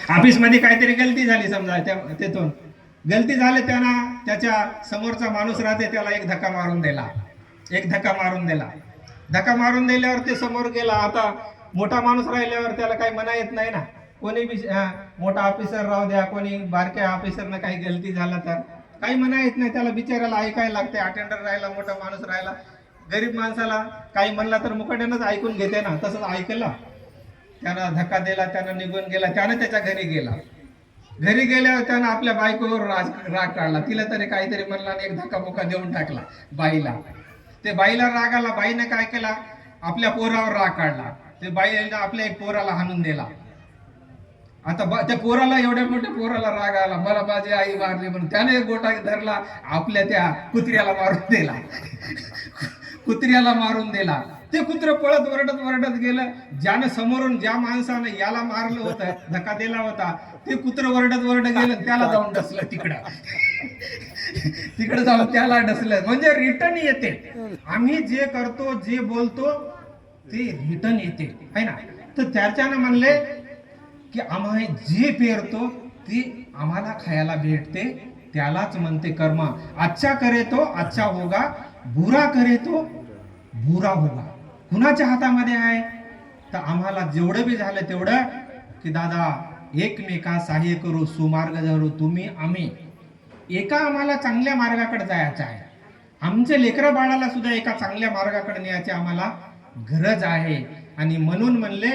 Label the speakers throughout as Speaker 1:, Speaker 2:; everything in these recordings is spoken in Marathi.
Speaker 1: ऑफिस मध्ये काहीतरी गलती झाली समजा, तेथून गलती झाली, त्यांना त्याच्या समोरचा माणूस राहते त्याला एक धक्का मारून दिला, धक्का मारून दिल्यावर ते समोर गेला. आता मोठा माणूस राहिल्यावर त्याला काही म्हणा येत नाही ना, कोणी बी मोठा ऑफिसर राहू द्या, कोणी बारक्या ऑफिसरनं काही गलती झाला तर काही म्हणा येत नाही, त्याला बिचारायला ऐकायला लागते. अटेंडर राहिला, मोठा माणूस राहिला, गरीब माणसाला काही म्हणलं तर मुकाट्यानंच ऐकून घेते ना, तसंच ऐकलं. त्यानं धक्का दिला, त्यानं निघून गेला, त्यानं त्याच्या घरी गेला. घरी गेल्यावर त्यानं आपल्या बायकोवर राग काढला, तिला तरी काहीतरी म्हणला आणि एक धक्का मुक्का देऊन टाकला बाईला. ते बाईला राग आला, बाईने काय केला, आपल्या पोरावर राग काढला. ते बाईला आपल्या एक पोराला हाणून दिला. आता त्या पोराला, एवढ्या मोठ्या पोराला राग आला, मला माझी आई मारली म्हणून त्याने एक गोटा धरला, आपल्या त्या कुत्र्याला मारून दिला. ते कुत्र पळत वरडत गेलं. ज्यानं समोरून, ज्या माणसानं याला मारलं होतं, धक्का दिला होता, ते कुत्र वरडत गेलं, त्याला जाऊन डसलं तिकडे जाऊन त्याला डसलं. म्हणजे रिटर्न येते. आम्ही जे करतो, जे बोलतो ते रिटर्न येते, है ना. तर त्याच्यानं म्हणले की आम्ही जे पेरतो ते आम्हाला खायला भेटते, त्यालाच म्हणते कर्म. अच्छा करे तो अच्छा होगा, बुरा करे तो बुरा होगा. कुणाच्या हातामध्ये आहे? तर आम्हाला जेवढं बी झालं तेवढं की दादा एकमेका सहाय्य करू, सुमार्ग धरू, तुम्ही आम्ही एका आम्हाला चांगल्या मार्गाकडे जायचं आहे. आमच्या लेकरा बाळाला सुद्धा एका चांगल्या मार्गाकडे न्यायची आम्हाला गरज आहे. आणि म्हणून म्हणले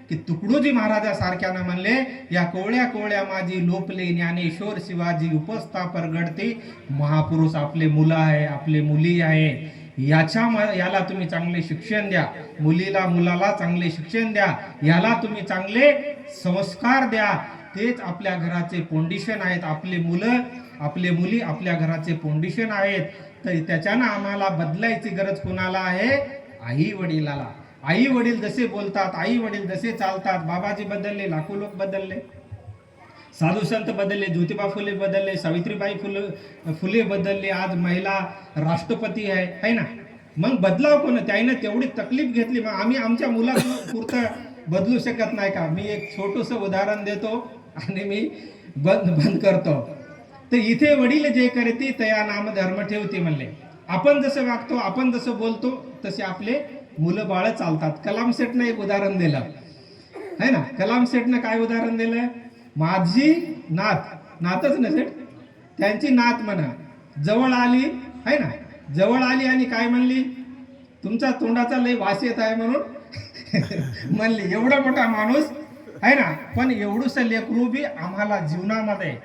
Speaker 1: की तुकडोजी महाराजासारख्यानं म्हणले, या कोवळ्या माझी लोपले, ज्ञानेश्वर शिवाजी उपस्था परगडते. महापुरुष आपले मुलं आहे, आपले मुली आहे, याला तुम्ही चांगले शिक्षण द्या, मुलाला चांगले शिक्षण द्या, याला तुम्ही चांगले संस्कार द्या. तेच आपल्या घराचे फाउंडेशन आहेत. आपले मुलं, आपले मुली आपल्या घराचे फाउंडेशन आहेत. तर त्याच्यानं आम्हाला बदलायची गरज कोणाला आहे? आई वडिलाला. आई वडील जसे बोलतात, आई वडील जसे चालतात, बाबाजी बदलले, लाखो लोक बदलले, साधू संत बदलले, ज्योतिबा फुले बदलले, सावित्रीबाई फुले बदलले, आज महिला राष्ट्रपती आहे ना. मग बदलाव कोण? त्याने तेवढी तकलीफ घेतली, मग आम्ही आमच्या मुलापुरतं बदलू शकत नाही का? मी एक छोटंसं उदाहरण देतो आणि मी बंद करतो. तर इथे वडील जे करते तया नाम धर्म ठेवते म्हणले. आपण जसं वागतो, आपण जसं बोलतो, तसे आपले मुलं बाळ चालतात. कलाम सेठनं एक उदाहरण दिलं है ना. कलाम सेठनं काय उदाहरण दिलं? माझी नातच नसेल, त्यांची नात म्हणा जवळ आली है ना, जवळ आली आणि काय म्हणली, तुमचा तोंडाचा लय वास येत आहे म्हणून म्हणली. एवढा मोठा माणूस आहे ना, पण एवढंसं लेकरू बी आम्हाला जीवनामध्ये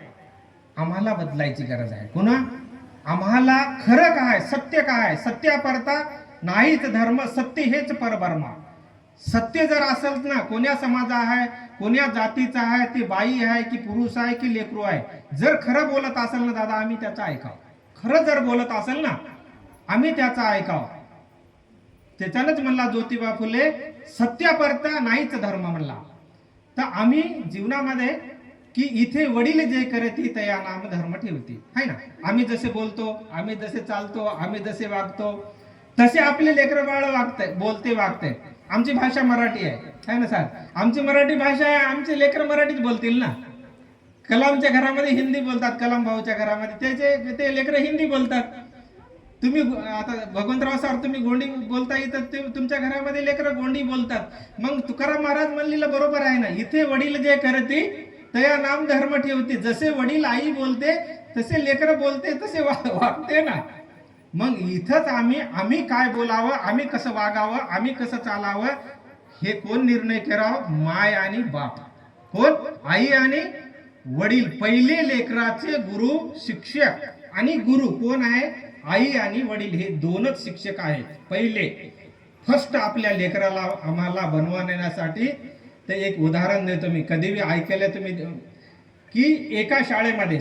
Speaker 1: आम्हाला बदलायची गरज आहे. पुन्हा आम्हाला खरं काय, सत्य काय, सत्या परता नाहीच धर्म, सत्य हेच परब्रह्म. सत्य जर असेल ना, कोण्या समाजा आहे, कोण्या जातीचा आहे, ते बाई आहे की पुरुष आहे की लेकरू आहे, जर खरं बोलत असेल ना दादा, आम्ही त्याचा ऐकावं. खरं जर बोलत असेल ना, आम्ही त्याचा ऐकावं. त्याच्यानंच म्हणला ज्योतिबा फुले, सत्यापरता नाहीच धर्म म्हणला. तर आम्ही जीवनामध्ये की इथे वडील जे करते तया नाम धर्म ठेवते, है ना. आम्ही जसे बोलतो, आम्ही जसे चालतो, आम्ही जसे वागतो, तसे आपले लेकरं बाळ वागते. आमची भाषा मराठी आहे ना सर, आमची मराठी भाषा आहे, आमचे लेकरं मराठीच बोलतील ना. कलामच्या घरामध्ये हिंदी बोलतात, कलाम भाऊच्या घरामध्ये ते लेकरं हिंदी बोलतात. तुम्ही आता भगवंतराव सर तुम्ही गोंडी बोलता येतं, ते तुमच्या घरामध्ये लेकरं गोंडी बोलतात. मग तुकाराम महाराज म्हणलेलं बरोबर आहे ना, इथे वडील जे करते तया नाम धर्म ठेवते. जसे वडील आई बोलते तसे लेकरं बोलते, तसे वागते ना. मग इथंच आम्ही काय बोलावं, आम्ही कसं वागावं, आम्ही कसं चालावं, हे कोण निर्णय करावं? माय आणि बाप. कोण? आई आणि वडील. पहिले लेकराचे गुरु शिक्षक, आणि गुरु कोण आहे? आई आणि वडील. हे दोनच शिक्षक आहेत पहिले. फर्स्ट आपल्या लेकराला आम्हाला बनवण्यासाठी. ते एक उदाहरण देतो मी, कधी बी ऐकलं तुम्ही की एका शाळेमध्ये